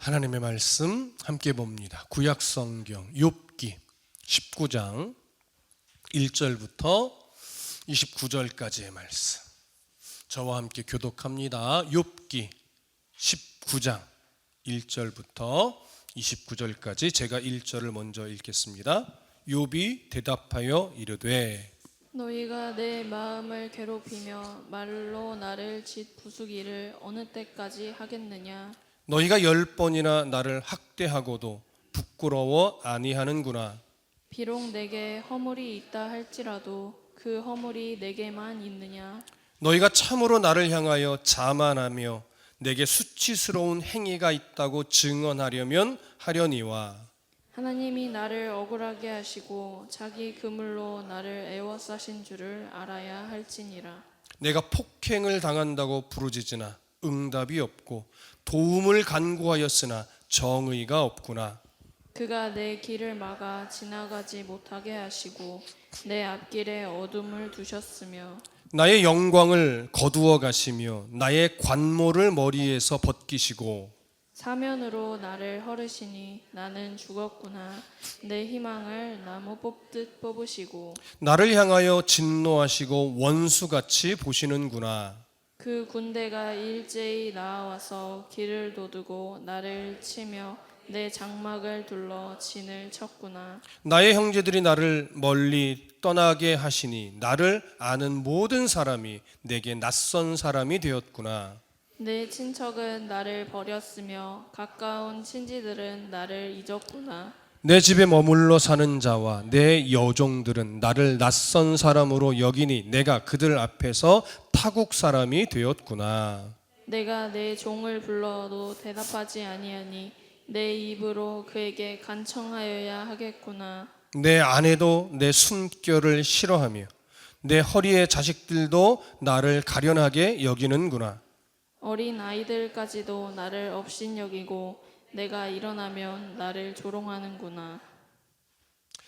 하나님의 말씀 함께 봅니다. 구약성경 욥기 19장 1절부터 29절까지의 말씀, 저와 함께 교독합니다. 욥기 19장 1절부터 29절까지 제가 1절을 먼저 읽겠습니다. 욥이 대답하여 이르되 너희가 내 마음을 괴롭히며 말로 나를 짓부수기를 어느 때까지 하겠느냐? 너희가 10번이나 나를 학대하고도 부끄러워 아니하는구나. 비록 내게 허물이 있다 할지라도 그 허물이 내게만 있느냐? 너희가 참으로 나를 향하여 자만하며 내게 수치스러운 행위가 있다고 증언하려면 하려니와. 하나님이 나를 억울하게 하시고 자기 그물로 나를 애워싸신 줄을 알아야 할지니라. 내가 폭행을 당한다고 부르짖으나 응답이 없고 도움을 간구하였으나 정의가 없구나. 그가 내 길을 막아 지나가지 못하게 하시고 내 앞길에 어둠을 두셨으며 나의 영광을 거두어 가시며 나의 관모를 머리에서 벗기시고 사면으로 나를 헐으시니 나는 죽었구나. 내 희망을 나무 뽑듯 뽑으시고 나를 향하여 진노하시고 원수같이 보시는구나. 그 군대가 일제히 나와서 길을 도두고 나를 치며 내 장막을 둘러 진을 쳤구나. 나의 형제들이 나를 멀리 떠나게 하시니 나를 아는 모든 사람이 내게 낯선 사람이 되었구나. 내 친척은 나를 버렸으며 가까운 친지들은 나를 잊었구나. 내 집에 머물러 사는 자와 내 여종들은 나를 낯선 사람으로 여기니 내가 그들 앞에서 타국 사람이 되었구나. 내가 내 종을 불러도 대답하지 아니하니 내 입으로 그에게 간청하여야 하겠구나. 내 아내도 내 숨결을 싫어하며 내 허리의 자식들도 나를 가련하게 여기는구나. 어린 아이들까지도 나를 업신여기고 내가 일어나면 나를 조롱하는구나.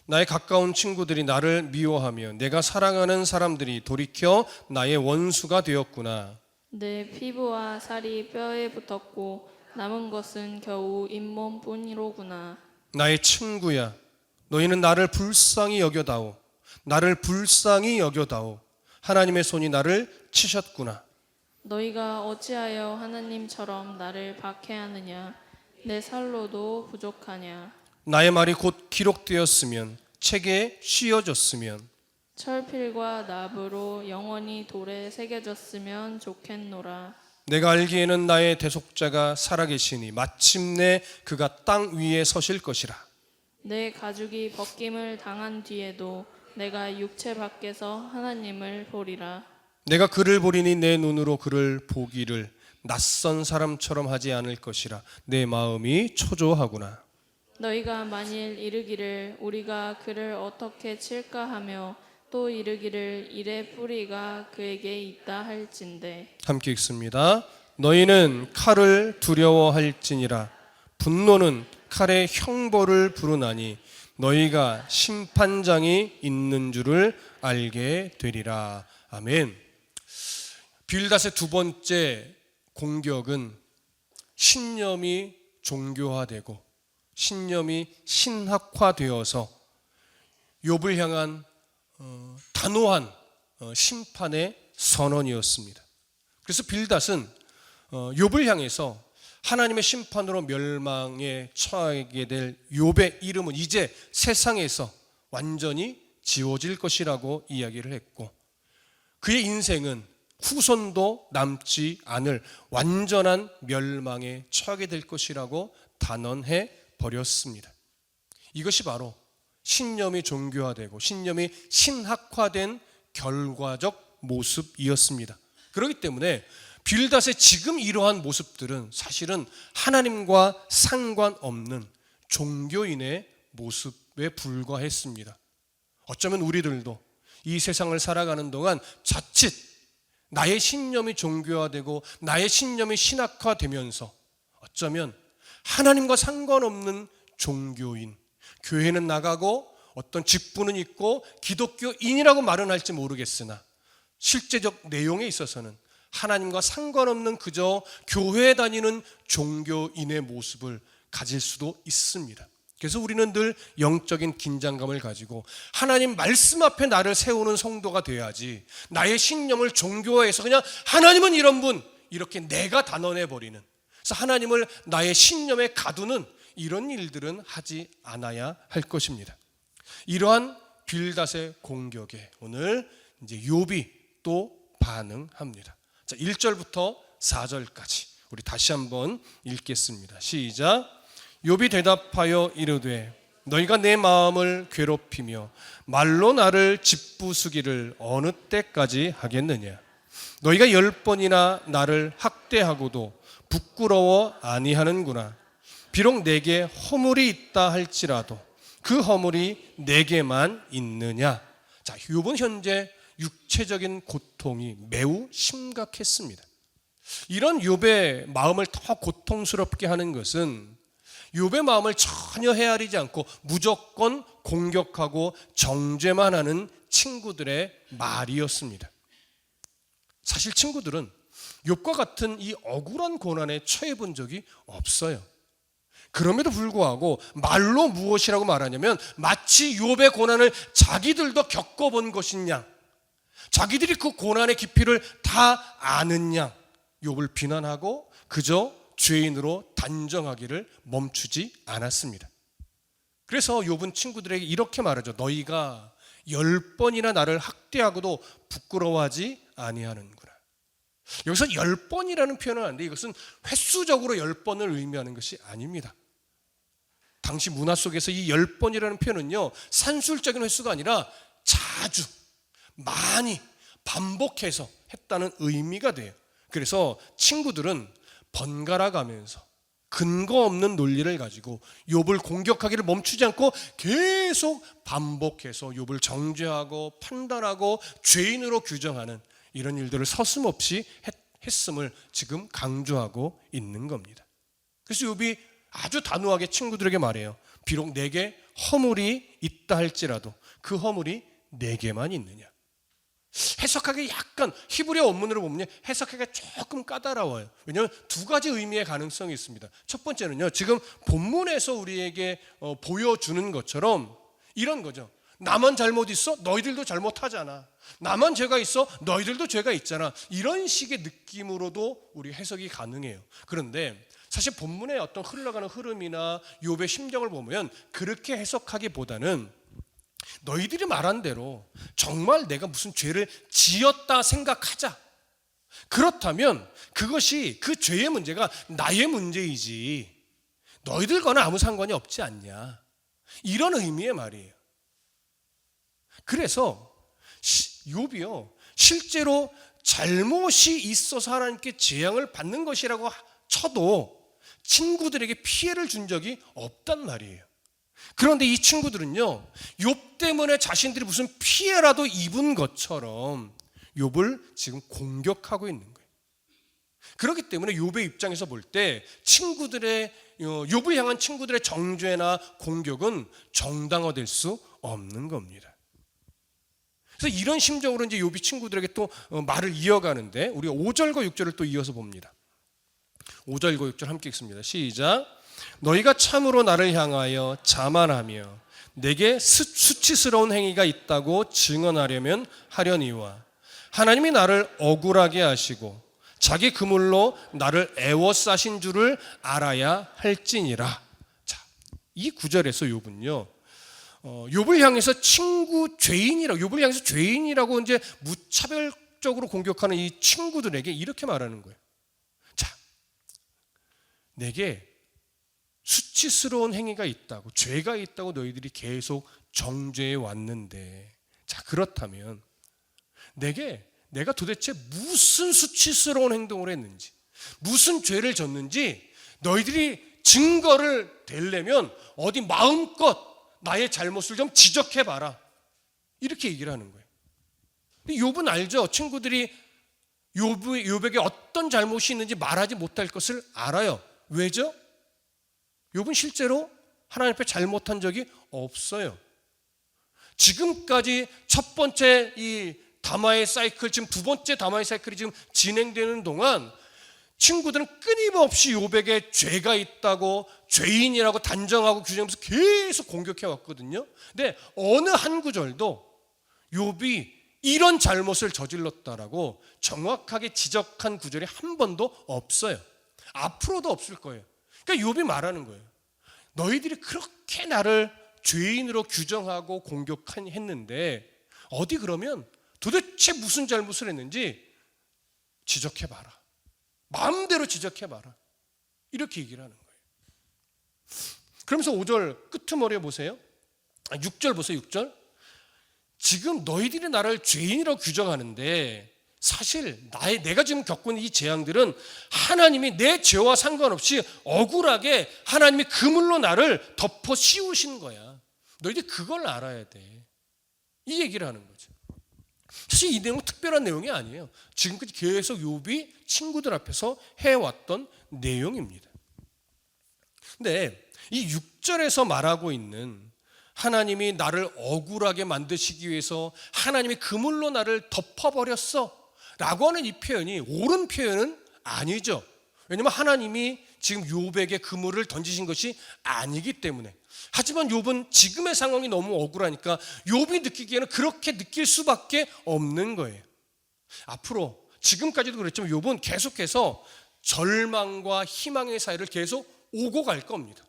나의 가까운 친구들이 나를 미워하며 내가 사랑하는 사람들이 돌이켜 나의 원수가 되었구나. 내 피부와 살이 뼈에 붙었고 남은 것은 겨우 잇몸뿐이로구나. 나의 친구야, 너희는 나를 불쌍히 여겨다오. 나를 불쌍히 여겨다오. 하나님의 손이 나를 치셨구나. 너희가 어찌하여 하나님처럼 나를 박해하느냐? 내 살로도 부족하냐? 나의 말이 곧 기록되었으면 책에 씌어졌으면 철필과 납으로 영원히 돌에 새겨졌으면 좋겠노라. 내가 알기에는 나의 대속자가 살아계시니 마침내 그가 땅 위에 서실 것이라. 내 가죽이 벗김을 당한 뒤에도 내가 육체 밖에서 하나님을 보리라. 내가 그를 보리니 내 눈으로 그를 보기를 낯선 사람처럼 하지 않을 것이라. 내 마음이 초조하구나. 너희가 만일 이르기를 우리가 그를 어떻게 칠까 하며 또 이르기를 이래 뿌리가 그에게 있다 할진대. 함께 읽습니다. 너희는 칼을 두려워할지니라. 분노는 칼의 형벌을 부르나니 너희가 심판장이 있는 줄을 알게 되리라. 아멘. 빌닷의 두 번째 공격은 신념이 종교화되고 신념이 신학화되어서 욥을 향한 단호한 심판의 선언이었습니다. 그래서 빌닷은 욥을 향해서 하나님의 심판으로 멸망에 처하게 될 욥의 이름은 이제 세상에서 완전히 지워질 것이라고 이야기를 했고, 그의 인생은 후손도 남지 않을 완전한 멸망에 처하게 될 것이라고 단언해 버렸습니다. 이것이 바로 신념이 종교화되고 신념이 신학화된 결과적 모습이었습니다. 그렇기 때문에 빌닷의 지금 이러한 모습들은 사실은 하나님과 상관없는 종교인의 모습에 불과했습니다. 어쩌면 우리들도 이 세상을 살아가는 동안 자칫 나의 신념이 종교화되고 나의 신념이 신학화되면서 어쩌면 하나님과 상관없는 종교인, 교회는 나가고 어떤 직분은 있고 기독교인이라고 말은 할지 모르겠으나 실제적 내용에 있어서는 하나님과 상관없는 그저 교회에 다니는 종교인의 모습을 가질 수도 있습니다. 그래서 우리는 늘 영적인 긴장감을 가지고 하나님 말씀 앞에 나를 세우는 성도가 돼야지, 나의 신념을 종교화해서 그냥 하나님은 이런 분 이렇게 내가 단언해버리는, 그래서 하나님을 나의 신념에 가두는 이런 일들은 하지 않아야 할 것입니다. 이러한 빌닷의 공격에 오늘 이제 욥이 또 반응합니다. 자, 1절부터 4절까지 우리 다시 한번 읽겠습니다. 시작. 욥이 대답하여 이르되 너희가 내 마음을 괴롭히며 말로 나를 짓부수기를 어느 때까지 하겠느냐. 너희가 10번이나 나를 학대하고도 부끄러워 아니하는구나. 비록 내게 허물이 있다 할지라도 그 허물이 내게만 있느냐. 자, 욥은 현재 육체적인 고통이 매우 심각했습니다. 이런 욥의 마음을 더 고통스럽게 하는 것은 욥의 마음을 전혀 헤아리지 않고 무조건 공격하고 정죄만 하는 친구들의 말이었습니다. 사실 친구들은 욥과 같은 이 억울한 고난에 처해 본 적이 없어요. 그럼에도 불구하고 말로 무엇이라고 말하냐면 마치 욥의 고난을 자기들도 겪어본 것인 양, 자기들이 그 고난의 깊이를 다 아는 양 욥을 비난하고 그저 죄인으로 단정하기를 멈추지 않았습니다. 그래서 욥은 친구들에게 이렇게 말하죠. 너희가 10번이나 나를 학대하고도 부끄러워하지 아니하는구나. 여기서 10번이라는 표현은 아닌데 이것은 횟수적으로 10번을 의미하는 것이 아닙니다. 당시 문화 속에서 이 10번이라는 표현은요, 산술적인 횟수가 아니라 자주, 많이, 반복해서 했다는 의미가 돼요. 그래서 친구들은 번갈아 가면서 근거 없는 논리를 가지고 욥을 공격하기를 멈추지 않고 계속 반복해서 욥을 정죄하고 판단하고 죄인으로 규정하는 이런 일들을 서슴없이 했음을 지금 강조하고 있는 겁니다. 그래서 욥이 아주 단호하게 친구들에게 말해요. 비록 내게 허물이 있다 할지라도 그 허물이 내게만 있느냐. 해석하기 약간 히브리어 원문으로 보면 해석하기가 조금 까다로워요. 왜냐하면 두 가지 의미의 가능성이 있습니다. 첫 번째는요, 지금 본문에서 우리에게 보여주는 것처럼 이런 거죠. 나만 잘못 있어? 너희들도 잘못하잖아. 나만 죄가 있어? 너희들도 죄가 있잖아. 이런 식의 느낌으로도 우리 해석이 가능해요. 그런데 사실 본문의 어떤 흘러가는 흐름이나 욥의 심정을 보면 그렇게 해석하기보다는 너희들이 말한 대로 정말 내가 무슨 죄를 지었다 생각하자. 그렇다면 그것이 그 죄의 문제가 나의 문제이지 너희들과는 아무 상관이 없지 않냐. 이런 의미의 말이에요. 그래서 욥이요, 실제로 잘못이 있어서 하나님께 재앙을 받는 것이라고 쳐도 친구들에게 피해를 준 적이 없단 말이에요. 그런데 이 친구들은요, 욥 때문에 자신들이 무슨 피해라도 입은 것처럼 욥을 지금 공격하고 있는 거예요. 그렇기 때문에 욥의 입장에서 볼 때 친구들의 욥을 향한 친구들의 정죄나 공격은 정당화될 수 없는 겁니다. 그래서 이런 심정으로 이제 욥이 친구들에게 또 말을 이어가는데 우리가 5절과 6절을 또 이어서 봅니다. 5절과 6절 함께 읽습니다. 시작. 너희가 참으로 나를 향하여 자만하며 내게 수치스러운 행위가 있다고 증언하려면 하려니와 하나님이 나를 억울하게 하시고 자기 그물로 나를 애워싸신 줄을 알아야 할지니라. 자, 이 구절에서 욥은요, 욥을 향해서 욥을 향해서 죄인이라고 이제 무차별적으로 공격하는 이 친구들에게 이렇게 말하는 거예요. 자, 내게 수치스러운 행위가 있다고, 죄가 있다고 너희들이 계속 정죄해 왔는데, 자, 그렇다면 내가 도대체 무슨 수치스러운 행동을 했는지, 무슨 죄를 졌는지 너희들이 증거를 대려면 어디 마음껏 나의 잘못을 좀 지적해봐라. 이렇게 얘기를 하는 거예요. 욥은 알죠. 친구들이 욥에게 어떤 잘못이 있는지 말하지 못할 것을 알아요. 왜죠? 욥은 실제로 하나님 앞에 잘못한 적이 없어요. 지금까지 첫 번째 이 담화의 사이클, 지금 두 번째 담화의 사이클이 지금 진행되는 동안 친구들은 끊임없이 욥에게 죄가 있다고, 죄인이라고 단정하고 규정하면서 계속 공격해 왔거든요. 근데 어느 한 구절도 욥이 이런 잘못을 저질렀다라고 정확하게 지적한 구절이 한 번도 없어요. 앞으로도 없을 거예요. 그러니까 욥이 말하는 거예요. 너희들이 그렇게 나를 죄인으로 규정하고 공격했는데 어디 그러면 도대체 무슨 잘못을 했는지 지적해봐라. 마음대로 지적해봐라. 이렇게 얘기를 하는 거예요. 그러면서 5절 끄트머리에 보세요. 6절 보세요. 6절. 지금 너희들이 나를 죄인이라고 규정하는데 사실 내가 지금 겪고 있는 이 재앙들은 하나님이 내 죄와 상관없이 억울하게 하나님이 그물로 나를 덮어 씌우신 거야. 너희들이 그걸 알아야 돼. 이 얘기를 하는 거죠. 사실 이 내용은 특별한 내용이 아니에요. 지금까지 계속 욥이 친구들 앞에서 해왔던 내용입니다. 근데 이 6절에서 말하고 있는 하나님이 나를 억울하게 만드시기 위해서 하나님이 그물로 나를 덮어버렸어 라고 하는 이 표현이 옳은 표현은 아니죠. 왜냐하면 하나님이 지금 욥에게 그물을 던지신 것이 아니기 때문에. 하지만 욥은 지금의 상황이 너무 억울하니까 욥이 느끼기에는 그렇게 느낄 수밖에 없는 거예요. 앞으로 지금까지도 그랬지만 욥은 계속해서 절망과 희망의 사이를 계속 오고 갈 겁니다.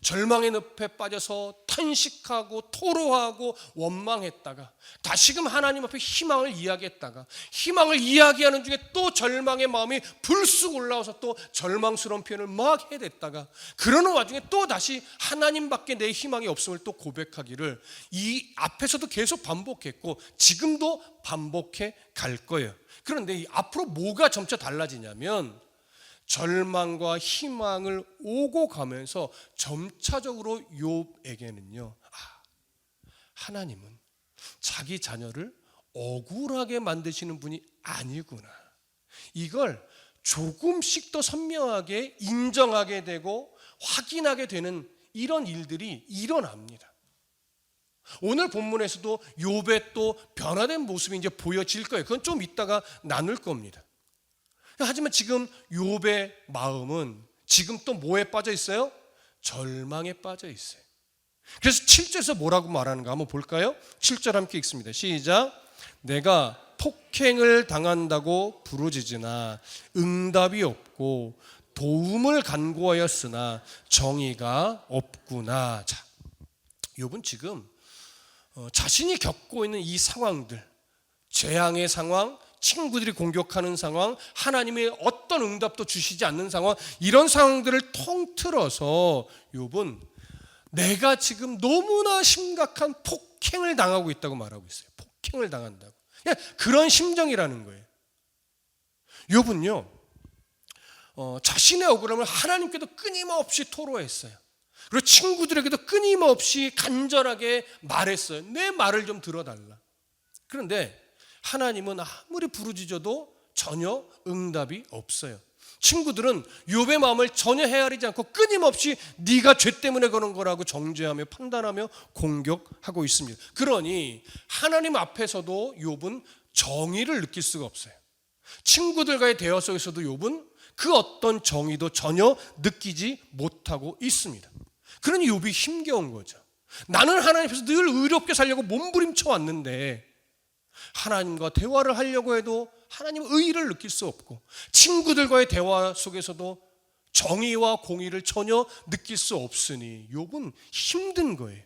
절망의 늪에 빠져서 탄식하고 토로하고 원망했다가 다시금 하나님 앞에 희망을 이야기했다가 희망을 이야기하는 중에 또 절망의 마음이 불쑥 올라와서 또 절망스러운 표현을 막 해댔다가 그러는 와중에 또 다시 하나님밖에 내 희망이 없음을 또 고백하기를 이 앞에서도 계속 반복했고 지금도 반복해 갈 거예요. 그런데 이 앞으로 뭐가 점차 달라지냐면 절망과 희망을 오고 가면서 점차적으로 욥에게는요, 하나님은 자기 자녀를 억울하게 만드시는 분이 아니구나. 이걸 조금씩 더 선명하게 인정하게 되고 확인하게 되는 이런 일들이 일어납니다. 오늘 본문에서도 욥의 또 변화된 모습이 이제 보여질 거예요. 그건 좀 이따가 나눌 겁니다. 하지만 지금 욥의 마음은 지금 또 뭐에 빠져 있어요? 절망에 빠져 있어요. 그래서 7절에서 뭐라고 말하는가 한번 볼까요? 7절 함께 읽습니다. 시작. 내가 폭행을 당한다고 부르짖으나 응답이 없고 도움을 간구하였으나 정의가 없구나. 자, 욥은 지금 자신이 겪고 있는 이 상황들, 재앙의 상황, 친구들이 공격하는 상황, 하나님의 어떤 응답도 주시지 않는 상황, 이런 상황들을 통틀어서 욥은 내가 지금 너무나 심각한 폭행을 당하고 있다고 말하고 있어요. 폭행을 당한다고. 그런 심정이라는 거예요. 욥은요, 자신의 억울함을 하나님께도 끊임없이 토로했어요. 그리고 친구들에게도 끊임없이 간절하게 말했어요. 내 말을 좀 들어달라. 그런데 하나님은 아무리 부르짖어도 전혀 응답이 없어요. 친구들은 욥의 마음을 전혀 헤아리지 않고 끊임없이 네가 죄 때문에 그런 거라고 정죄하며 판단하며 공격하고 있습니다. 그러니 하나님 앞에서도 욥은 정의를 느낄 수가 없어요. 친구들과의 대화 속에서도 욥은 그 어떤 정의도 전혀 느끼지 못하고 있습니다. 그러니 욥이 힘겨운 거죠. 나는 하나님 앞에서 늘 의롭게 살려고 몸부림쳐 왔는데 하나님과 대화를 하려고 해도 하나님 의의를 느낄 수 없고 친구들과의 대화 속에서도 정의와 공의를 전혀 느낄 수 없으니 욥은 힘든 거예요.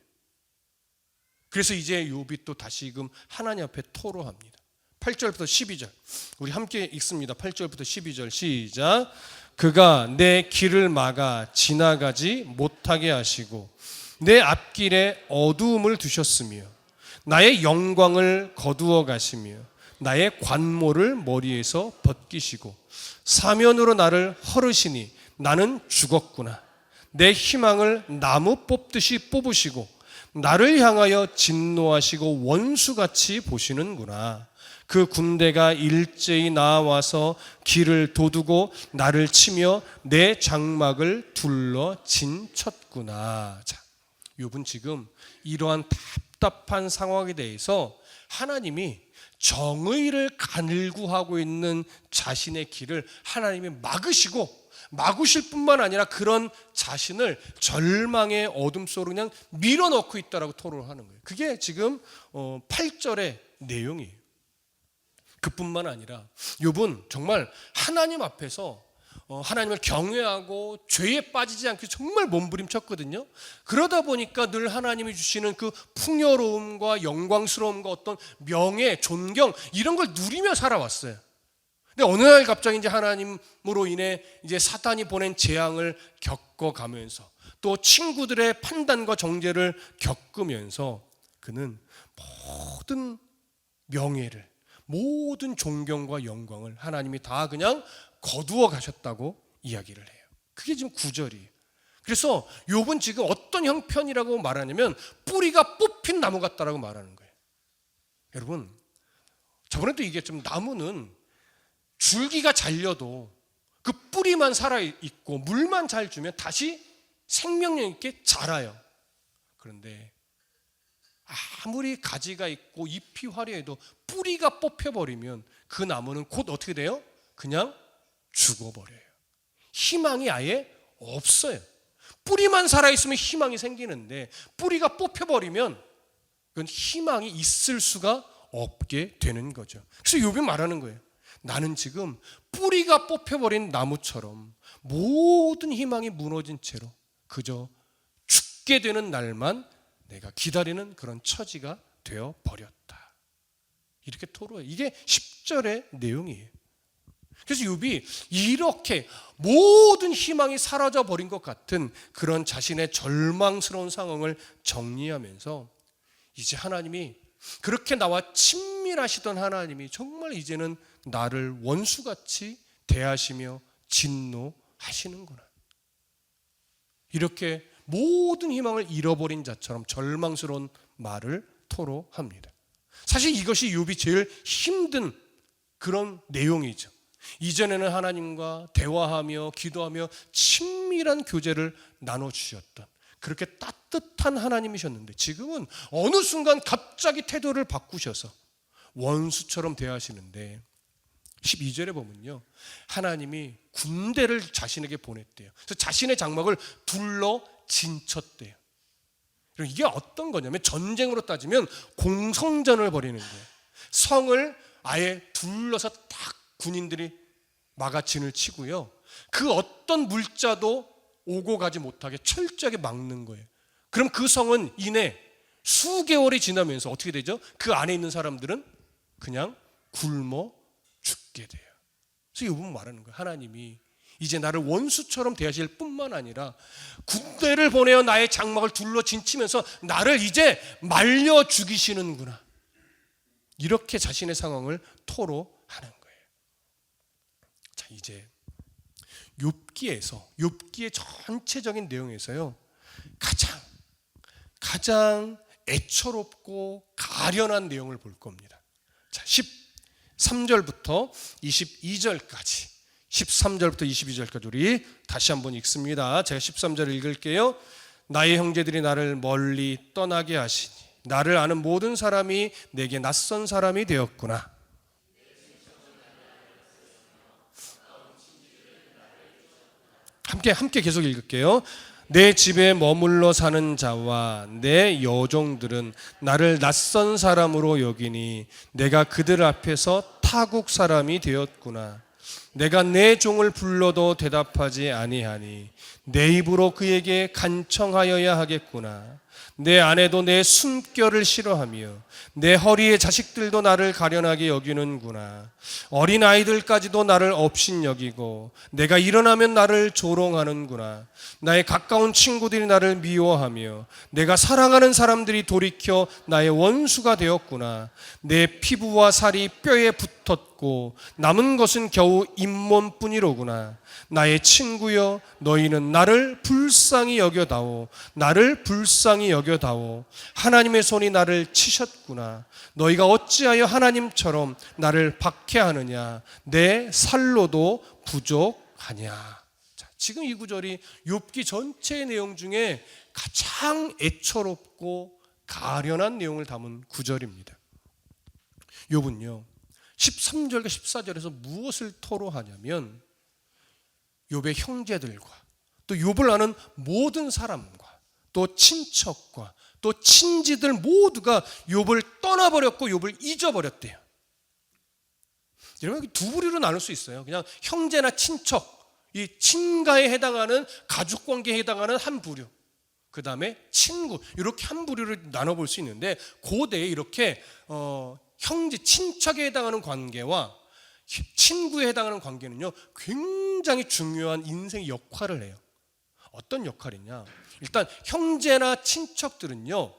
그래서 이제 욥이 또 다시금 하나님 앞에 토로합니다. 8절부터 12절 우리 함께 읽습니다. 8절부터 12절 시작. 그가 내 길을 막아 지나가지 못하게 하시고 내 앞길에 어두움을 두셨으며 나의 영광을 거두어 가시며 나의 관모를 머리에서 벗기시고 사면으로 나를 헐으시니 나는 죽었구나. 내 희망을 나무 뽑듯이 뽑으시고 나를 향하여 진노하시고 원수같이 보시는구나. 그 군대가 일제히 나와서 길을 도두고 나를 치며 내 장막을 둘러 진쳤구나. 자, 욥은 지금 이러한 답답한 상황에 대해서 하나님이 정의를 간구하고 있는 자신의 길을 하나님이 막으실 뿐만 아니라 그런 자신을 절망의 어둠 속으로 그냥 밀어넣고 있다라고 토로하는 거예요. 그게 지금 8절의 내용이에요. 그뿐만 아니라 욥은 정말 하나님 앞에서 하나님을 경외하고 죄에 빠지지 않게 정말 몸부림쳤거든요. 그러다 보니까 늘 하나님이 주시는 그 풍요로움과 영광스러움과 어떤 명예, 존경 이런 걸 누리며 살아왔어요. 근데 어느 날 갑자기 이제 하나님으로 인해 이제 사탄이 보낸 재앙을 겪어가면서 또 친구들의 판단과 정죄를 겪으면서 그는 모든 명예를, 모든 존경과 영광을 하나님이 다 그냥 거두어 가셨다고 이야기를 해요. 그게 지금 9절이에요. 그래서 욥은 지금 어떤 형편이라고 말하냐면 뿌리가 뽑힌 나무 같다라고 말하는 거예요. 여러분, 저번에도 얘기했지만 나무는 줄기가 잘려도 그 뿌리만 살아있고 물만 잘 주면 다시 생명력 있게 자라요. 그런데 아무리 가지가 있고 잎이 화려해도 뿌리가 뽑혀버리면 그 나무는 곧 어떻게 돼요? 그냥 죽어버려요. 희망이 아예 없어요. 뿌리만 살아있으면 희망이 생기는데 뿌리가 뽑혀버리면 그건 희망이 있을 수가 없게 되는 거죠. 그래서 욥이 말하는 거예요. 나는 지금 뿌리가 뽑혀버린 나무처럼 모든 희망이 무너진 채로 그저 죽게 되는 날만 내가 기다리는 그런 처지가 되어버렸다. 이렇게 토로해요. 이게 10절의 내용이에요. 그래서 욥이 이렇게 모든 희망이 사라져버린 것 같은 그런 자신의 절망스러운 상황을 정리하면서 이제 하나님이 그렇게 나와 친밀하시던 하나님이 정말 이제는 나를 원수같이 대하시며 진노하시는구나. 이렇게 모든 희망을 잃어버린 자처럼 절망스러운 말을 토로합니다. 사실 이것이 욥이 제일 힘든 그런 내용이죠. 이전에는 하나님과 대화하며 기도하며 친밀한 교제를 나눠주셨던 그렇게 따뜻한 하나님이셨는데 지금은 어느 순간 갑자기 태도를 바꾸셔서 원수처럼 대하시는데 12절에 보면요, 하나님이 군대를 자신에게 보냈대요. 그래서 자신의 장막을 둘러 진쳤대요. 이게 어떤 거냐면 전쟁으로 따지면 공성전을 벌이는 거예요. 성을 아예 둘러서 딱 군인들이 막아진을 치고요, 그 어떤 물자도 오고 가지 못하게 철저하게 막는 거예요. 그럼 그 성은 이내 수개월이 지나면서 어떻게 되죠? 그 안에 있는 사람들은 그냥 굶어 죽게 돼요. 그래서 욥은 말하는 거예요. 하나님이 이제 나를 원수처럼 대하실 뿐만 아니라 군대를 보내어 나의 장막을 둘러 진치면서 나를 이제 말려 죽이시는구나. 이렇게 자신의 상황을 토로하는 거예요. 자, 이제 욥기의 전체적인 내용에서요, 가장 애처롭고 가련한 내용을 볼 겁니다. 자, 13절부터 22절까지 13절부터 22절까지 우리 다시 한번 읽습니다. 제가 13절 읽을게요. 나의 형제들이 나를 멀리 떠나게 하시니 나를 아는 모든 사람이 내게 낯선 사람이 되었구나. 함께 계속 읽을게요. 내 집에 머물러 사는 자와 내 여종들은 나를 낯선 사람으로 여기니 내가 그들 앞에서 타국 사람이 되었구나. 내가 내 종을 불러도 대답하지 아니하니 내 입으로 그에게 간청하여야 하겠구나. 내 아내도 내 숨결을 싫어하며 내 허리의 자식들도 나를 가련하게 여기는구나. 어린 아이들까지도 나를 업신여기고 내가 일어나면 나를 조롱하는구나. 나의 가까운 친구들이 나를 미워하며 내가 사랑하는 사람들이 돌이켜 나의 원수가 되었구나. 내 피부와 살이 뼈에 붙었고 남은 것은 겨우 잇몸뿐이로구나. 나의 친구여, 너희는 나를 불쌍히 여겨다오. 나를 불쌍히 여겨다오. 하나님의 손이 나를 치셨구나. 너희가 어찌하여 하나님처럼 나를 박해하느냐. 내 살로도 부족하냐. 자, 지금 이 구절이 욥기 전체의 내용 중에 가장 애처롭고 가련한 내용을 담은 구절입니다. 욥은요 13절과 14절에서 무엇을 토로하냐면 욥의 형제들과 또 욥을 아는 모든 사람과 또 친척과 또 친지들 모두가 욥을 떠나버렸고 욥을 잊어버렸대요. 여러분 두 부류로 나눌 수 있어요. 그냥 형제나 친척, 이 친가에 해당하는 가족 관계에 해당하는 한 부류, 그 다음에 친구, 이렇게 한 부류를 나눠볼 수 있는데 고대에 이렇게 형제, 친척에 해당하는 관계와 친구에 해당하는 관계는요 굉장히 중요한 인생의 역할을 해요. 어떤 역할이냐? 일단 형제나 친척들은요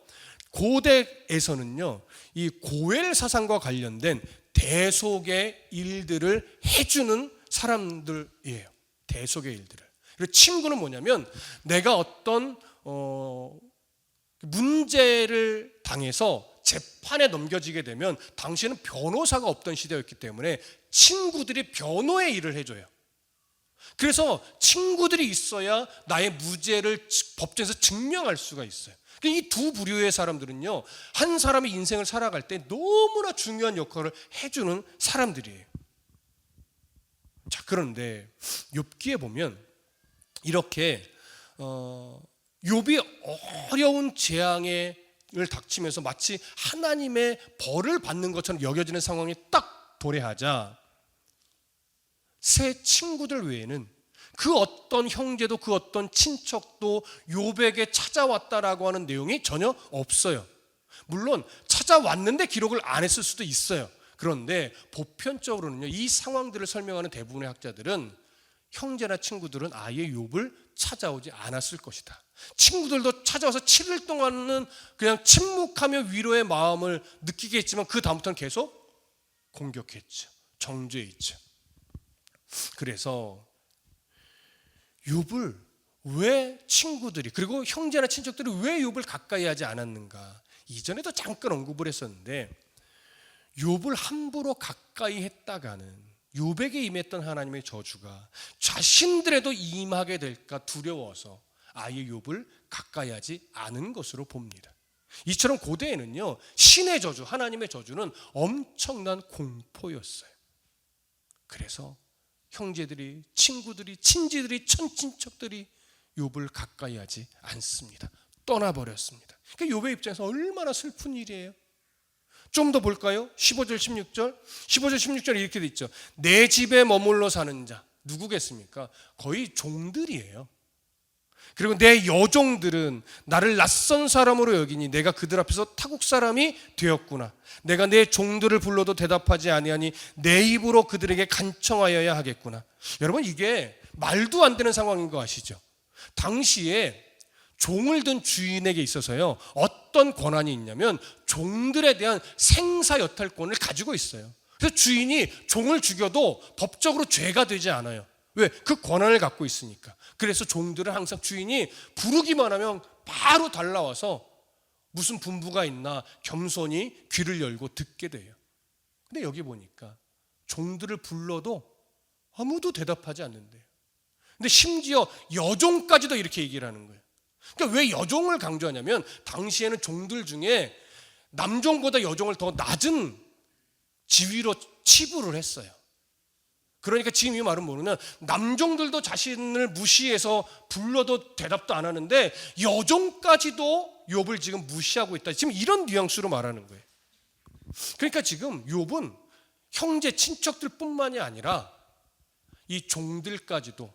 고대에서는요 이 고엘 사상과 관련된 대속의 일들을 해주는 사람들이에요. 대속의 일들을. 그리고 친구는 뭐냐면 내가 어떤 문제를 당해서 재판에 넘겨지게 되면 당시에는 변호사가 없던 시대였기 때문에 친구들이 변호의 일을 해줘요. 그래서 친구들이 있어야 나의 무죄를 법정에서 증명할 수가 있어요. 이 두 부류의 사람들은요 한 사람의 인생을 살아갈 때 너무나 중요한 역할을 해주는 사람들이에요. 자, 그런데 욥기에 보면 이렇게 욥이 어려운 재앙을 닥치면서 마치 하나님의 벌을 받는 것처럼 여겨지는 상황이 딱 도래하자 새 친구들 외에는 그 어떤 형제도 그 어떤 친척도 욥에게 찾아왔다라고 하는 내용이 전혀 없어요. 물론 찾아왔는데 기록을 안 했을 수도 있어요. 그런데 보편적으로는요 이 상황들을 설명하는 대부분의 학자들은 형제나 친구들은 아예 욥을 찾아오지 않았을 것이다. 친구들도 찾아와서 7일 동안은 그냥 침묵하며 위로의 마음을 느끼게 했지만 그 다음부터는 계속 공격했죠. 정죄했죠. 그래서 욥을 왜 친구들이 그리고 형제나 친척들이 왜 욥을 가까이 하지 않았는가? 이전에도 잠깐 언급을 했었는데 욥을 함부로 가까이 했다가는 욥에게 임했던 하나님의 저주가 자신들에도 임하게 될까 두려워서 아예 욥을 가까이 하지 않은 것으로 봅니다. 이처럼 고대에는요 신의 저주, 하나님의 저주는 엄청난 공포였어요. 그래서 형제들이, 친구들이, 친지들이, 친척들이 욥을 가까이 하지 않습니다. 떠나버렸습니다. 그러니까 욥의 입장에서 얼마나 슬픈 일이에요. 좀 더 볼까요? 15절 16절 이렇게 돼 있죠. 내 집에 머물러 사는 자 누구겠습니까? 거의 종들이에요. 그리고 내 여종들은 나를 낯선 사람으로 여기니 내가 그들 앞에서 타국 사람이 되었구나. 내가 내 종들을 불러도 대답하지 아니하니 내 입으로 그들에게 간청하여야 하겠구나. 여러분 이게 말도 안 되는 상황인 거 아시죠? 당시에 종을 둔 주인에게 있어서요 어떤 권한이 있냐면 종들에 대한 생사 여탈권을 가지고 있어요. 그래서 주인이 종을 죽여도 법적으로 죄가 되지 않아요. 왜? 그 권한을 갖고 있으니까. 그래서 종들은 항상 주인이 부르기만 하면 바로 달라와서 무슨 분부가 있나 겸손히 귀를 열고 듣게 돼요. 근데 여기 보니까 종들을 불러도 아무도 대답하지 않는데요. 근데 심지어 여종까지도 이렇게 얘기를 하는 거예요. 그러니까 왜 여종을 강조하냐면 당시에는 종들 중에 남종보다 여종을 더 낮은 지위로 치부를 했어요. 그러니까 지금 이 말은 뭐냐면 남종들도 자신을 무시해서 불러도 대답도 안 하는데 여종까지도 욥을 지금 무시하고 있다. 지금 이런 뉘앙스로 말하는 거예요. 그러니까 지금 욥은 형제 친척들뿐만이 아니라 이 종들까지도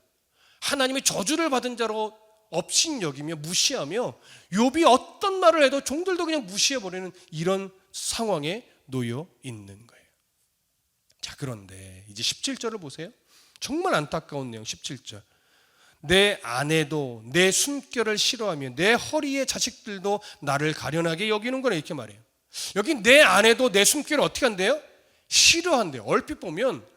하나님의 저주를 받은 자로 업신여기며 무시하며 욥이 어떤 말을 해도 종들도 그냥 무시해버리는 이런 상황에 놓여 있는 거예요. 자, 그런데 이제 17절을 보세요. 정말 안타까운 내용 17절. 내 아내도 내 숨결을 싫어하며 내 허리의 자식들도 나를 가련하게 여기는 거라 이렇게 말해요. 여기 내 아내도 내 숨결을 어떻게 한대요? 싫어한대요. 얼핏 보면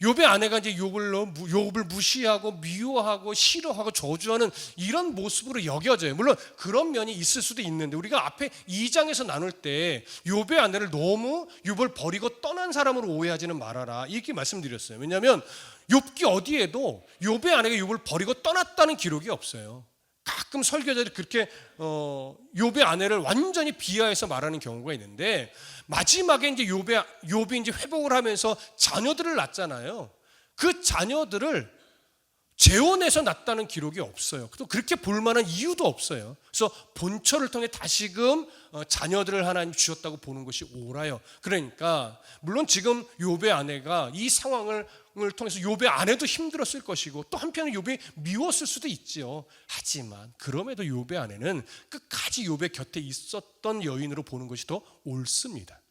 욥의 아내가 이제 욥을 무시하고 미워하고 싫어하고 저주하는 이런 모습으로 여겨져요. 물론 그런 면이 있을 수도 있는데 우리가 앞에 2장에서 나눌 때 욥의 아내를 너무 욥을 버리고 떠난 사람으로 오해하지는 말아라 이렇게 말씀드렸어요. 왜냐하면 욥기 어디에도 욥의 아내가 욥을 버리고 떠났다는 기록이 없어요. 가끔 가끔 설교자들이 그렇게 욥의 아내를 완전히 비하해서 말하는 경우가 있는데, 마지막에 이제 욥이 이제 회복을 하면서 자녀들을 낳잖아요. 그 자녀들을 재혼해서 낳았다는 기록이 없어요. 또 그렇게 볼 만한 이유도 없어요. 그래서 본처를 통해 다시금 자녀들을 하나님 주셨다고 보는 것이 옳아요. 그러니까 물론 지금 욥의 아내가 이 상황을 통해서 욥의 아내도 힘들었을 것이고, 또 한편은 욥이 미웠을 수도 있지요. 하지만 그럼에도 욥의 아내는 끝까지 욥의 곁에 있었던 여인으로 보는 것이 더 옳습니다.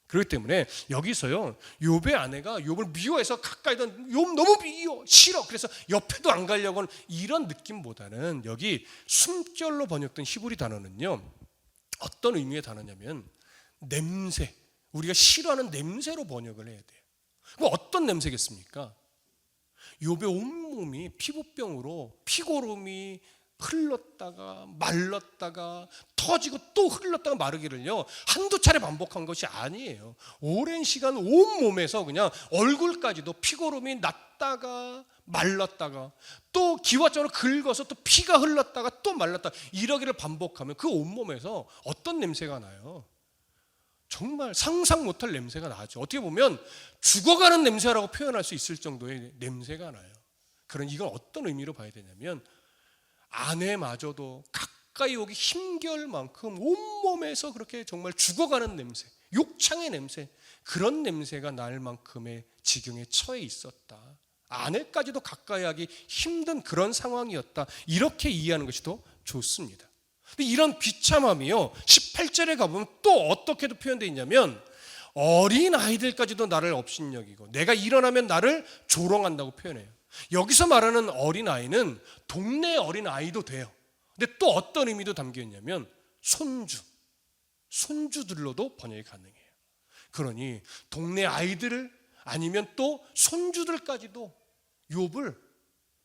그렇기 때문에 여기서요, 욥의 아내가 욥을 미워해서 가까이다, 욥 너무 미워, 싫어, 그래서 옆에도 안 가려고 하는 이런 느낌보다는, 여기 숨결로 번역된 히브리 단어는요, 어떤 의미의 단어냐면 냄새, 우리가 싫어하는 냄새로 번역을 해야 돼요. 그럼 어떤 냄새겠습니까? 욥의 온몸이 피부병으로 피고름이 흘렀다가 말랐다가 터지고 또 흘렀다가 마르기를요, 한두 차례 반복한 것이 아니에요. 오랜 시간 온몸에서 그냥 얼굴까지도 피고름이 났다가 말랐다가 또 기와장으로 긁어서 또 피가 흘렀다가 또 말랐다가 이러기를 반복하면 그 온몸에서 어떤 냄새가 나요? 정말 상상 못할 냄새가 나죠. 어떻게 보면 죽어가는 냄새라고 표현할 수 있을 정도의 냄새가 나요. 그런, 이건 어떤 의미로 봐야 되냐면, 아내마저도 가까이 오기 힘겨울 만큼 온몸에서 그렇게 정말 죽어가는 냄새, 욕창의 냄새, 그런 냄새가 날 만큼의 지경에 처해 있었다. 아내까지도 가까이 하기 힘든 그런 상황이었다. 이렇게 이해하는 것이 더 좋습니다. 근데 이런 비참함이요, 18절에 가보면 또 어떻게도 표현되어 있냐면, 어린 아이들까지도 나를 업신여기고 내가 일어나면 나를 조롱한다고 표현해요. 여기서 말하는 어린 아이는 동네 어린 아이도 돼요. 근데 또 어떤 의미도 담겨 있냐면 손주들로도 번역이 가능해요. 그러니 동네 아이들을, 아니면 또 손주들까지도 욥을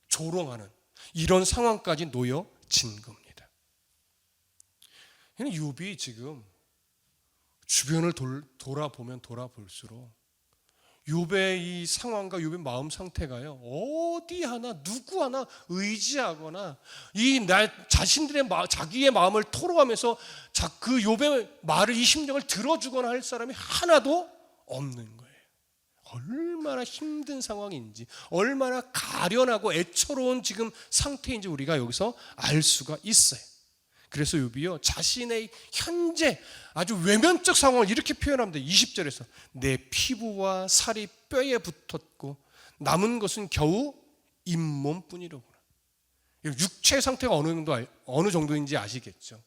조롱하는 이런 상황까지 놓여진 겁니다. 욥이 지금 주변을 돌아보면 돌아볼수록 욥의 이 상황과 욥의 마음 상태가요, 어디 하나 누구 하나 의지하거나 자기의 마음을 토로하면서 그 욥의 말을, 이 심정을 들어주거나 할 사람이 하나도 없는 거예요. 얼마나 힘든 상황인지, 얼마나 가련하고 애처로운 지금 상태인지 우리가 여기서 알 수가 있어요. 그래서 욥이요, 자신의 현재 아주 외면적 상황을 이렇게 표현합니다. 20절에서 내 피부와 살이 뼈에 붙었고 남은 것은 겨우 잇몸뿐이로구나. 육체의 상태가 어느 정도인지 아시겠죠?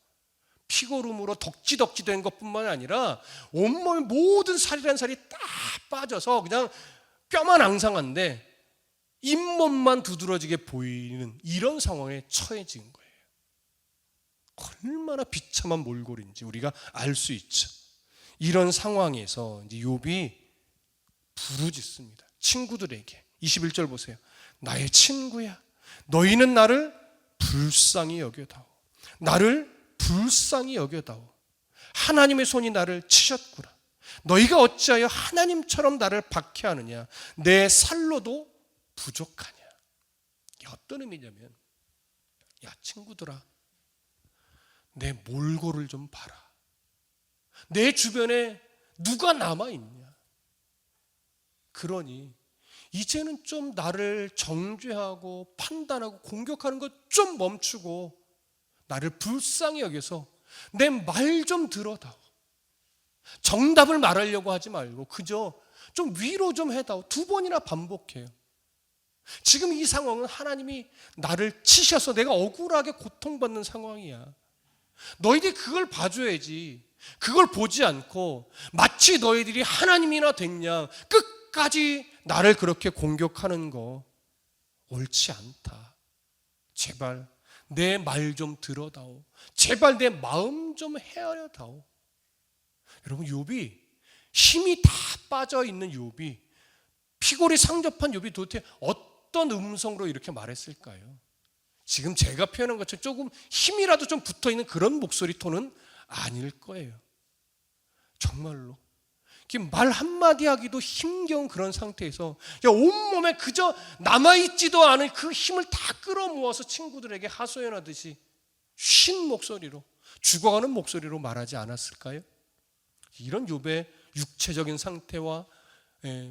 피고름으로 덕지덕지 된 것뿐만 아니라 온몸의 모든 살이란 살이 딱 빠져서 그냥 뼈만 앙상한데 잇몸만 두드러지게 보이는 이런 상황에 처해진 거예요. 얼마나 비참한 몰골인지 우리가 알 수 있죠. 이런 상황에서 이제 욥이 부르짖습니다. 친구들에게. 21절 보세요. 나의 친구야, 너희는 나를 불쌍히 여겨다오. 나를 불쌍히 여겨다오. 하나님의 손이 나를 치셨구나. 너희가 어찌하여 하나님처럼 나를 박해하느냐. 내 살로도 부족하냐. 이게 어떤 의미냐면, 야 친구들아, 내 몰골을 좀 봐라. 내 주변에 누가 남아있냐. 그러니 이제는 좀 나를 정죄하고 판단하고 공격하는 것 좀 멈추고 나를 불쌍히 여겨서 내 말 좀 들어다오. 정답을 말하려고 하지 말고 그저 좀 위로 좀 해다오. 2번이나 반복해요. 지금 이 상황은 하나님이 나를 치셔서 내가 억울하게 고통받는 상황이야. 너희들이 그걸 봐줘야지. 그걸 보지 않고 마치 너희들이 하나님이나 됐냐 끝까지 나를 그렇게 공격하는 거 옳지 않다. 제발 내 말 좀 들어다오. 제발 내 마음 좀 헤아려다오. 여러분, 욥이 힘이 다 빠져있는 욥이, 피골이 상접한 욥이 도대체 어떤 음성으로 이렇게 말했을까요? 지금 제가 표현한 것처럼 조금 힘이라도 좀 붙어있는 그런 목소리 톤은 아닐 거예요. 정말로 말 한마디 하기도 힘겨운 그런 상태에서 온몸에 그저 남아있지도 않은 그 힘을 다 끌어모아서 친구들에게 하소연하듯이 쉰 목소리로, 죽어가는 목소리로 말하지 않았을까요? 이런 욥의 육체적인 상태와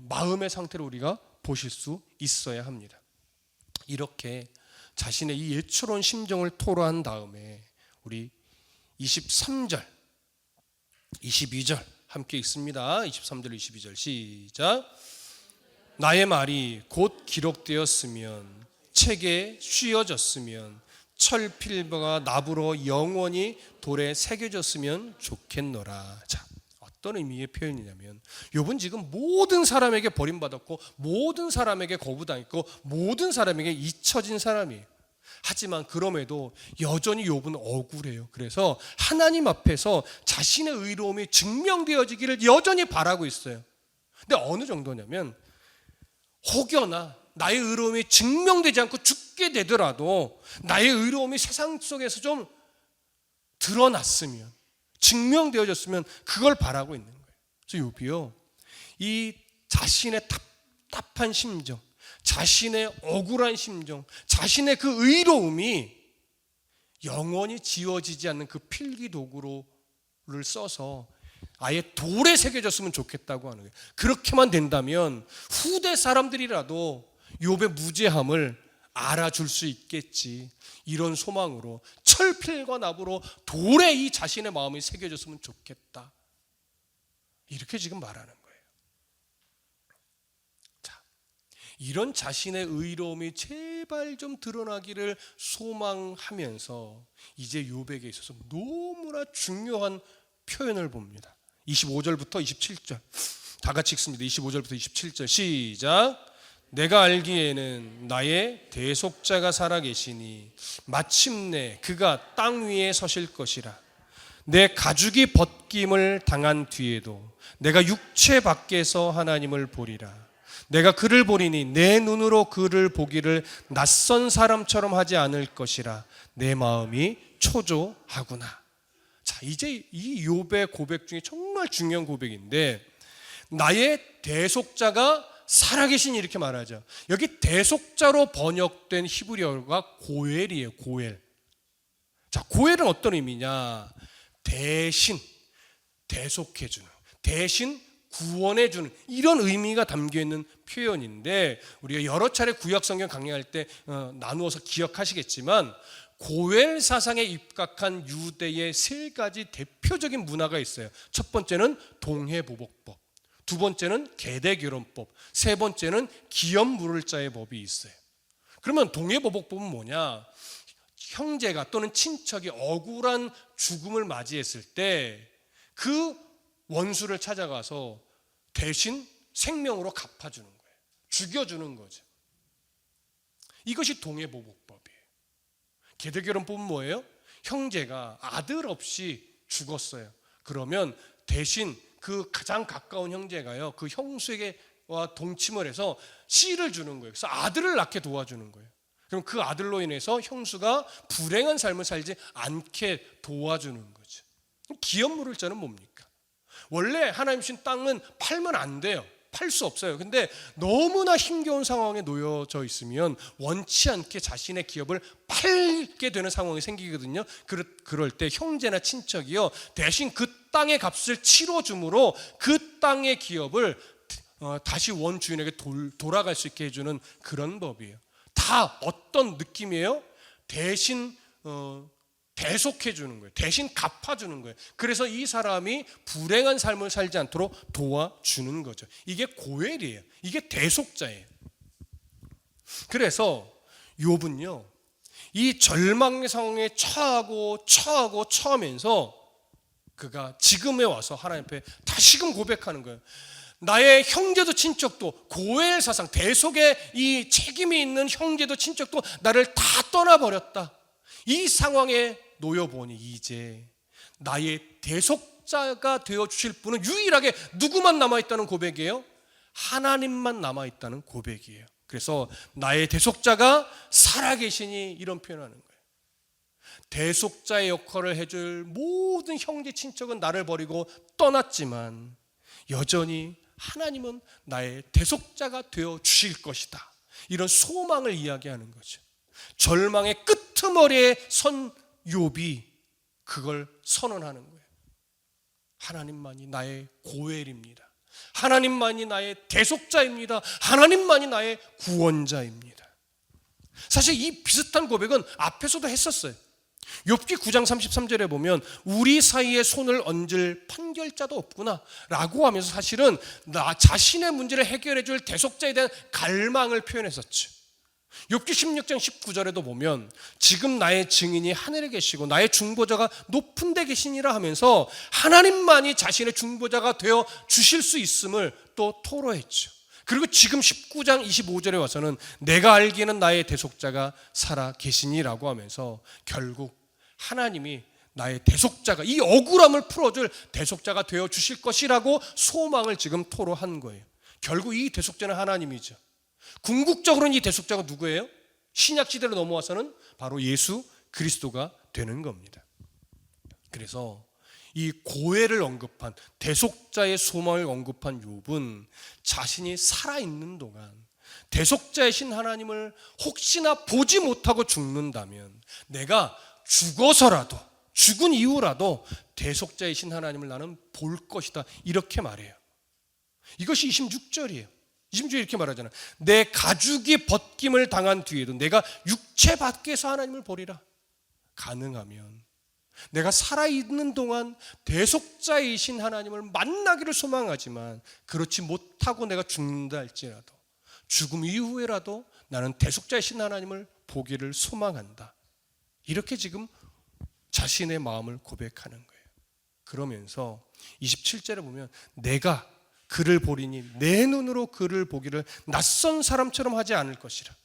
마음의 상태를 우리가 보실 수 있어야 합니다. 이렇게 자신의 이 예초로운 심정을 토로한 다음에 우리 23절, 22절 함께 읽습니다. 23절, 22절 시작. 나의 말이 곧 기록되었으면 책에 씌어졌으면 철필과 납으로 영원히 돌에 새겨졌으면 좋겠노라. 자, 어떤 의미의 표현이냐면 욥은 지금 모든 사람에게 버림받았고 모든 사람에게 거부당했고 모든 사람에게 잊혀진 사람이에요. 하지만 그럼에도 여전히 욥은 억울해요. 그래서 하나님 앞에서 자신의 의로움이 증명되어지기를 여전히 바라고 있어요. 근데 어느 정도냐면 혹여나 나의 의로움이 증명되지 않고 죽게 되더라도 나의 의로움이 세상 속에서 좀 드러났으면, 증명되어졌으면 그걸 바라고 있는 거예요. 그래서 욥이요, 이 자신의 답답한 심정, 자신의 억울한 심정, 자신의 그 의로움이 영원히 지워지지 않는 그 필기도구를 써서 아예 돌에 새겨졌으면 좋겠다고 하는 거예요. 그렇게만 된다면 후대 사람들이라도 욥의 무죄함을 알아줄 수 있겠지, 이런 소망으로 철필과 납으로 돌에 이 자신의 마음이 새겨졌으면 좋겠다, 이렇게 지금 말하는 거예요. 자, 이런 자신의 의로움이 제발 좀 드러나기를 소망하면서 이제 욥에게 있어서 너무나 중요한 표현을 봅니다. 25절부터 27절 다 같이 읽습니다. 25절부터 27절 시작. 내가 알기에는 나의 대속자가 살아계시니 마침내 그가 땅 위에 서실 것이라. 내 가죽이 벗김을 당한 뒤에도 내가 육체 밖에서 하나님을 보리라. 내가 그를 보리니 내 눈으로 그를 보기를 낯선 사람처럼 하지 않을 것이라. 내 마음이 초조하구나. 자, 이제 이 욥의 고백 중에 정말 중요한 고백인데, 나의 대속자가 살아계신, 이렇게 말하죠. 여기 대속자로 번역된 히브리어가 고엘이에요. 고엘. 자, 고엘은 어떤 의미냐? 대신 대속해주는, 대신 구원해주는, 이런 의미가 담겨있는 표현인데, 우리가 여러 차례 구약성경 강의할 때 나누어서 기억하시겠지만 고엘 사상에 입각한 유대의 세 가지 대표적인 문화가 있어요. 첫 번째는 동해보복법, 두 번째는 계대결혼법, 세 번째는 기업 물을 자의 법이 있어요. 그러면 동해보복법은 뭐냐? 형제가 또는 친척이 억울한 죽음을 맞이했을 때 그 원수를 찾아가서 대신 생명으로 갚아주는 거예요. 죽여주는 거죠. 이것이 동해보복법이에요. 계대결혼법은 뭐예요? 형제가 아들 없이 죽었어요. 그러면 대신 그 가장 가까운 형제가요, 그 형수에게와 동침을 해서 씨를 주는 거예요. 그래서 아들을 낳게 도와주는 거예요. 그럼 그 아들로 인해서 형수가 불행한 삶을 살지 않게 도와주는 거죠. 기업 물을 자는 뭡니까? 원래 하나님 주신 땅은 팔면 안 돼요. 팔 수 없어요. 근데 너무나 힘겨운 상황에 놓여져 있으면 원치 않게 자신의 기업을 팔게 되는 상황이 생기거든요. 그럴 때 형제나 친척이요, 대신 그 땅의 값을 치러줌으로 그 땅의 기업을 다시 원주인에게 돌아갈 수 있게 해주는 그런 법이에요. 다 어떤 느낌이에요? 대신 대속해 주는 거예요. 대신 갚아 주는 거예요. 그래서 이 사람이 불행한 삶을 살지 않도록 도와주는 거죠. 이게 고엘이에요. 이게 대속자예요. 그래서 욥은요, 이 절망의 상황에 처하면서 그가 지금에 와서 하나님 앞에 다시금 고백하는 거예요. 나의 형제도 친척도, 고엘 사상, 대속의 이 책임이 있는 형제도 친척도 나를 다 떠나버렸다. 이 상황에 놓여보니 이제 나의 대속자가 되어주실 분은 유일하게 누구만 남아있다는 고백이에요? 하나님만 남아있다는 고백이에요. 그래서 나의 대속자가 살아계시니, 이런 표현하는 거예요. 대속자의 역할을 해줄 모든 형제 친척은 나를 버리고 떠났지만 여전히 하나님은 나의 대속자가 되어주실 것이다, 이런 소망을 이야기하는 거죠. 절망의 끄트머리에 선 욥이 그걸 선언하는 거예요. 하나님만이 나의 고엘입니다. 하나님만이 나의 대속자입니다. 하나님만이 나의 구원자입니다. 사실 이 비슷한 고백은 앞에서도 했었어요. 욥기 9장 33절에 보면 우리 사이에 손을 얹을 판결자도 없구나 라고 하면서 사실은 나 자신의 문제를 해결해 줄 대속자에 대한 갈망을 표현했었죠. 욥기 16장 19절에도 보면 지금 나의 증인이 하늘에 계시고 나의 중보자가 높은 데 계시니라 하면서 하나님만이 자신의 중보자가 되어 주실 수 있음을 또 토로했죠. 그리고 지금 19장 25절에 와서는 내가 알기에는 나의 대속자가 살아 계시니라고 하면서 결국 하나님이 나의 대속자가, 이 억울함을 풀어줄 대속자가 되어 주실 것이라고 소망을 지금 토로한 거예요. 결국 이 대속자는 하나님이죠. 궁극적으로는 이 대속자가 누구예요? 신약시대로 넘어와서는 바로 예수 그리스도가 되는 겁니다. 그래서 이 고해를 언급한, 대속자의 소망을 언급한 욥은 자신이 살아있는 동안 대속자이신 하나님을 혹시나 보지 못하고 죽는다면 내가 죽어서라도, 죽은 이후라도 대속자이신 하나님을 나는 볼 것이다, 이렇게 말해요. 이것이 26절이에요. 26절에 이렇게 말하잖아요. 내 가죽이 벗김을 당한 뒤에도 내가 육체 밖에서 하나님을 보리라. 가능하면 내가 살아있는 동안 대속자이신 하나님을 만나기를 소망하지만 그렇지 못하고 내가 죽는다 할지라도 죽음 이후에라도 나는 대속자이신 하나님을 보기를 소망한다. 이렇게 지금 자신의 마음을 고백하는 거예요. 그러면서 27절에 보면 내가 그를 보리니 내 눈으로 그를 보기를 낯선 사람처럼 하지 않을 것이라.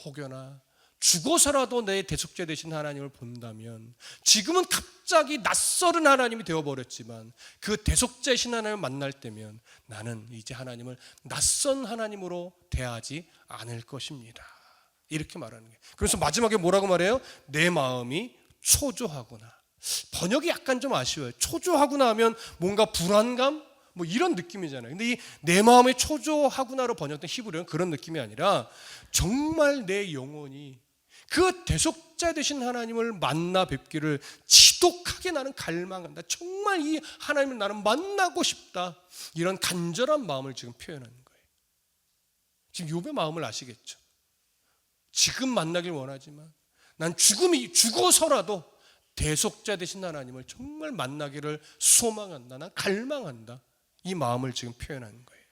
혹여나 죽어서라도 내 대속자 되신 하나님을 본다면 지금은 갑자기 낯설은 하나님이 되어버렸지만 그 대속자이신 하나님을 만날 때면 나는 이제 하나님을 낯선 하나님으로 대하지 않을 것입니다. 이렇게 말하는 거예요. 그래서 마지막에 뭐라고 말해요? 내 마음이 초조하구나. 번역이 약간 좀 아쉬워요. 초조하구나 하면 뭔가 불안감? 뭐 이런 느낌이잖아요. 근데 이 내 마음이 초조하구나로 번역된 히브리어는 그런 느낌이 아니라 정말 내 영혼이 그 대속자 되신 하나님을 만나 뵙기를 지독하게 나는 갈망한다. 정말 이 하나님을 나는 만나고 싶다. 이런 간절한 마음을 지금 표현하는 거예요. 지금 욥의 마음을 아시겠죠? 지금 만나길 원하지만 난 죽어서라도 대속자 되신 하나님을 정말 만나기를 소망한다. 난 갈망한다. 이 마음을 지금 표현하는 거예요.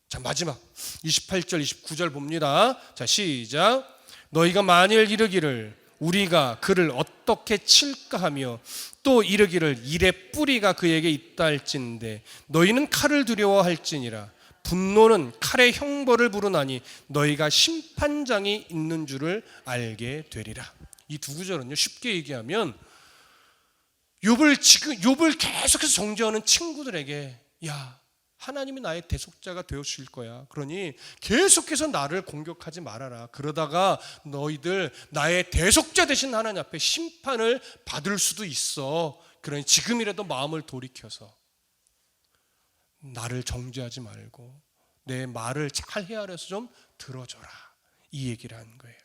자, 마지막 28절 29절 봅니다. 자, 시작. 너희가 만일 이르기를 우리가 그를 어떻게 칠까 하며 또 이르기를 이레 뿌리가 그에게 있다 할진대 너희는 칼을 두려워할지니라. 분노는 칼의 형벌을 부르나니 너희가 심판장이 있는 줄을 알게 되리라. 이 두 구절은요, 쉽게 얘기하면 욥을 계속해서 정죄하는 친구들에게 야, 하나님이 나의 대속자가 되어주실 거야. 그러니 계속해서 나를 공격하지 말아라. 그러다가 너희들 나의 대속자 되신 하나님 앞에 심판을 받을 수도 있어. 그러니 지금이라도 마음을 돌이켜서 나를 정죄하지 말고 내 말을 잘 헤아려서 좀 들어줘라. 이 얘기를 하는 거예요.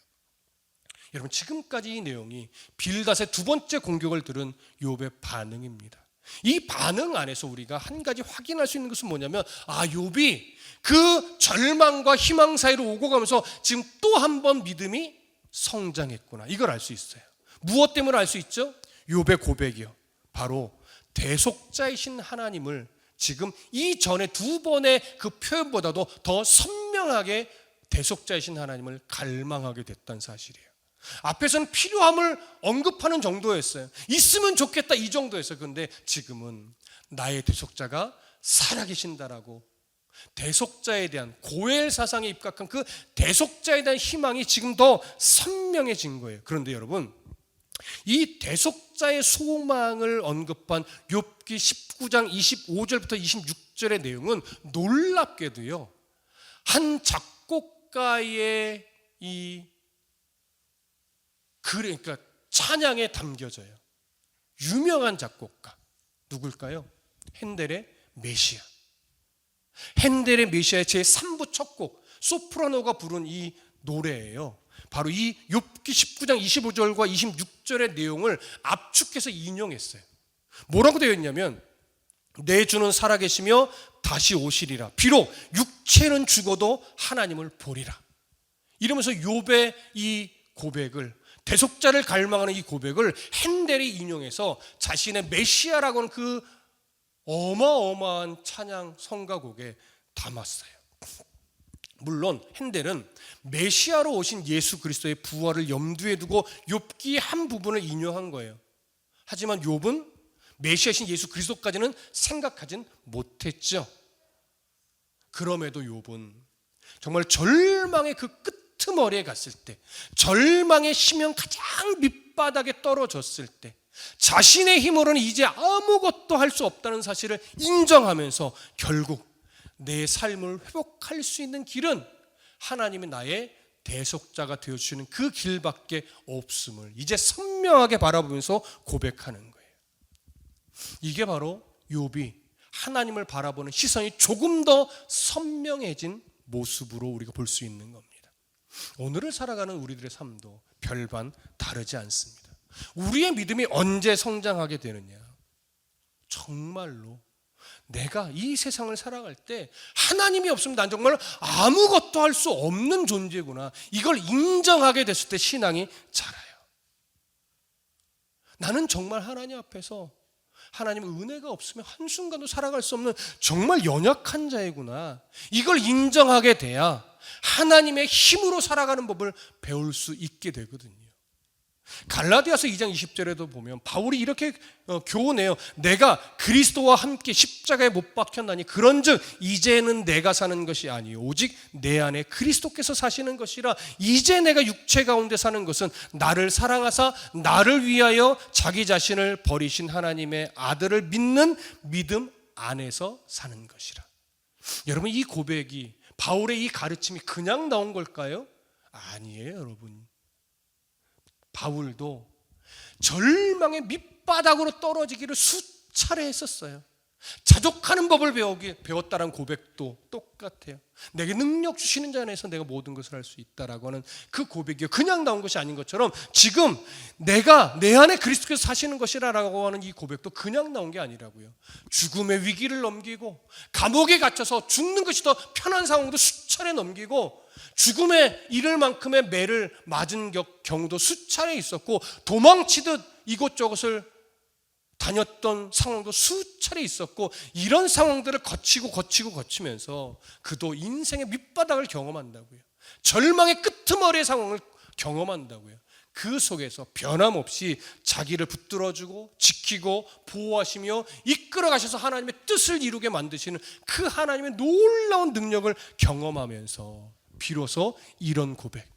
여러분, 지금까지 이 내용이 빌닷의 두 번째 공격을 들은 욥의 반응입니다. 이 반응 안에서 우리가 한 가지 확인할 수 있는 것은 뭐냐면 욥이 그 절망과 희망 사이로 오고 가면서 지금 또 한 번 믿음이 성장했구나. 이걸 알 수 있어요. 무엇 때문에 알 수 있죠? 욥의 고백이요. 바로 대속자이신 하나님을 지금 이전에 두 번의 그 표현보다도 더 선명하게 대속자이신 하나님을 갈망하게 됐다는 사실이에요. 앞에서는 필요함을 언급하는 정도였어요. 있으면 좋겠다 이 정도였어요. 그런데 지금은 나의 대속자가 살아계신다라고 대속자에 대한 고엘 사상에 입각한 그 대속자에 대한 희망이 지금 더 선명해진 거예요. 그런데 여러분, 이 대속자의 소망을 언급한 욥기 19장 25절부터 26절의 내용은 놀랍게도요, 한 작곡가의 이 그러니까 찬양에 담겨져요. 유명한 작곡가 누굴까요? 핸델의 메시아. 핸델의 메시아의 제3부 첫 곡 소프라노가 부른 이 노래예요. 바로 이 욥기 욥기 19장 25절과 26절의 내용을 압축해서 인용했어요. 뭐라고 되어 있냐면 내 주는 살아계시며 다시 오시리라. 비록 육체는 죽어도 하나님을 보리라. 이러면서 욥의 이 고백을, 대속자를 갈망하는 이 고백을 핸델이 인용해서 자신의 메시아라고 하는 그 어마어마한 찬양 성가곡에 담았어요. 물론 핸델은 메시아로 오신 예수 그리스도의 부활을 염두에 두고 욥기 한 부분을 인용한 거예요. 하지만 욥은 메시아신 예수 그리스도까지는 생각하진 못했죠. 그럼에도 욥은 정말 절망의 그 끄트머리에 갔을 때, 절망의 심연 가장 밑바닥에 떨어졌을 때, 자신의 힘으로는 이제 아무것도 할 수 없다는 사실을 인정하면서 결국 내 삶을 회복할 수 있는 길은 하나님이 나의 대속자가 되어주시는 그 길밖에 없음을 이제 선명하게 바라보면서 고백하는 거예요. 이게 바로 욥이 하나님을 바라보는 시선이 조금 더 선명해진 모습으로 우리가 볼 수 있는 겁니다. 오늘을 살아가는 우리들의 삶도 별반 다르지 않습니다. 우리의 믿음이 언제 성장하게 되느냐? 정말로 내가 이 세상을 살아갈 때 하나님이 없으면 난 정말 아무것도 할 수 없는 존재구나, 이걸 인정하게 됐을 때 신앙이 자라요. 나는 정말 하나님 앞에서 하나님의 은혜가 없으면 한순간도 살아갈 수 없는 정말 연약한 자이구나, 이걸 인정하게 돼야 하나님의 힘으로 살아가는 법을 배울 수 있게 되거든요. 갈라디아서 2장 20절에도 보면 바울이 이렇게 교훈해요. 내가 그리스도와 함께 십자가에 못 박혔나니 그런즉 이제는 내가 사는 것이 아니요 오직 내 안에 그리스도께서 사시는 것이라. 이제 내가 육체 가운데 사는 것은 나를 사랑하사 나를 위하여 자기 자신을 버리신 하나님의 아들을 믿는 믿음 안에서 사는 것이라. 여러분, 이 고백이, 바울의 이 가르침이 그냥 나온 걸까요? 아니에요, 여러분. 바울도 절망의 밑바닥으로 떨어지기를 수차례 했었어요. 자족하는 법을 배웠다는 고백도 똑같아요. 내게 능력 주시는 자 안에서 내가 모든 것을 할 수 있다라고 하는 그 고백이 그냥 나온 것이 아닌 것처럼 지금 내가 내 안에 그리스도께서 사시는 것이라고 하는 이 고백도 그냥 나온 게 아니라고요. 죽음의 위기를 넘기고 감옥에 갇혀서 죽는 것이 더 편한 상황도 수차례 넘기고 죽음에 이를 만큼의 매를 맞은 경우도 수차례 있었고 도망치듯 이곳저곳을 다녔던 상황도 수차례 있었고, 이런 상황들을 거치면서 그도 인생의 밑바닥을 경험한다고요. 절망의 끄트머리의 상황을 경험한다고요. 그 속에서 변함없이 자기를 붙들어주고 지키고 보호하시며 이끌어가셔서 하나님의 뜻을 이루게 만드시는 그 하나님의 놀라운 능력을 경험하면서 비로소 이런 고백,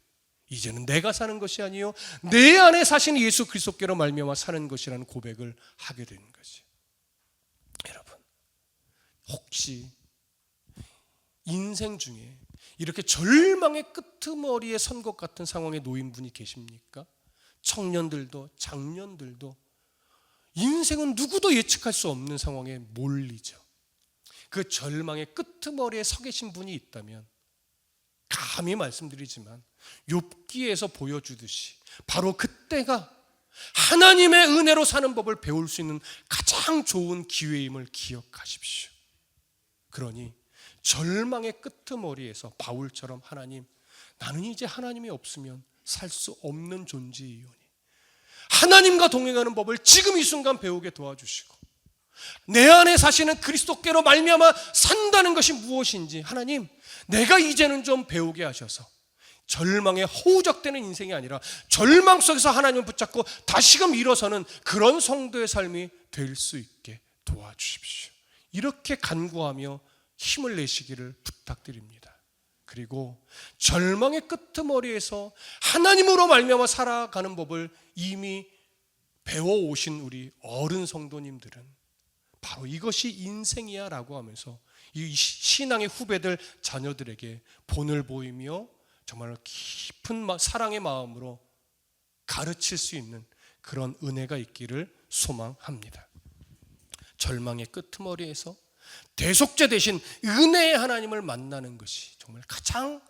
이제는 내가 사는 것이 아니요 내 안에 사시는 예수 그리스도께로 말미암아 사는 것이라는 고백을 하게 되는 거지. 여러분, 혹시 인생 중에 이렇게 절망의 끄트머리에 선 것 같은 상황에 놓인 분이 계십니까? 청년들도 장년들도 인생은 누구도 예측할 수 없는 상황에 몰리죠. 그 절망의 끄트머리에 서 계신 분이 있다면 감히 말씀드리지만 욥기에서 보여주듯이 바로 그때가 하나님의 은혜로 사는 법을 배울 수 있는 가장 좋은 기회임을 기억하십시오. 그러니 절망의 끄트머리에서 바울처럼 하나님, 나는 이제 하나님이 없으면 살 수 없는 존재이오니 하나님과 동행하는 법을 지금 이 순간 배우게 도와주시고, 내 안에 사시는 그리스도께로 말미암아 산다는 것이 무엇인지 하나님, 내가 이제는 좀 배우게 하셔서 절망에 허우적대는 인생이 아니라 절망 속에서 하나님을 붙잡고 다시금 일어서는 그런 성도의 삶이 될 수 있게 도와주십시오. 이렇게 간구하며 힘을 내시기를 부탁드립니다. 그리고 절망의 끄트머리에서 하나님으로 말미암아 살아가는 법을 이미 배워오신 우리 어른 성도님들은 바로 이것이 인생이야 라고 하면서 이 신앙의 후배들 자녀들에게 본을 보이며 정말 깊은 사랑의 마음으로 가르칠 수 있는 그런 은혜가 있기를 소망합니다. 절망의 끄트머리에서 대속자 되신 은혜의 하나님을 만나는 것이 정말 가장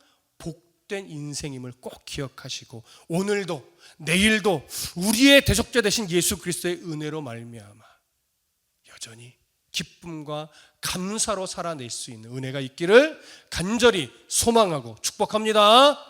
복된 인생임을 꼭 기억하시고 오늘도 내일도 우리의 대속자 되신 예수 그리스도의 은혜로 말미암아 여전히 기쁨과 감사로 살아낼 수 있는 은혜가 있기를 간절히 소망하고 축복합니다.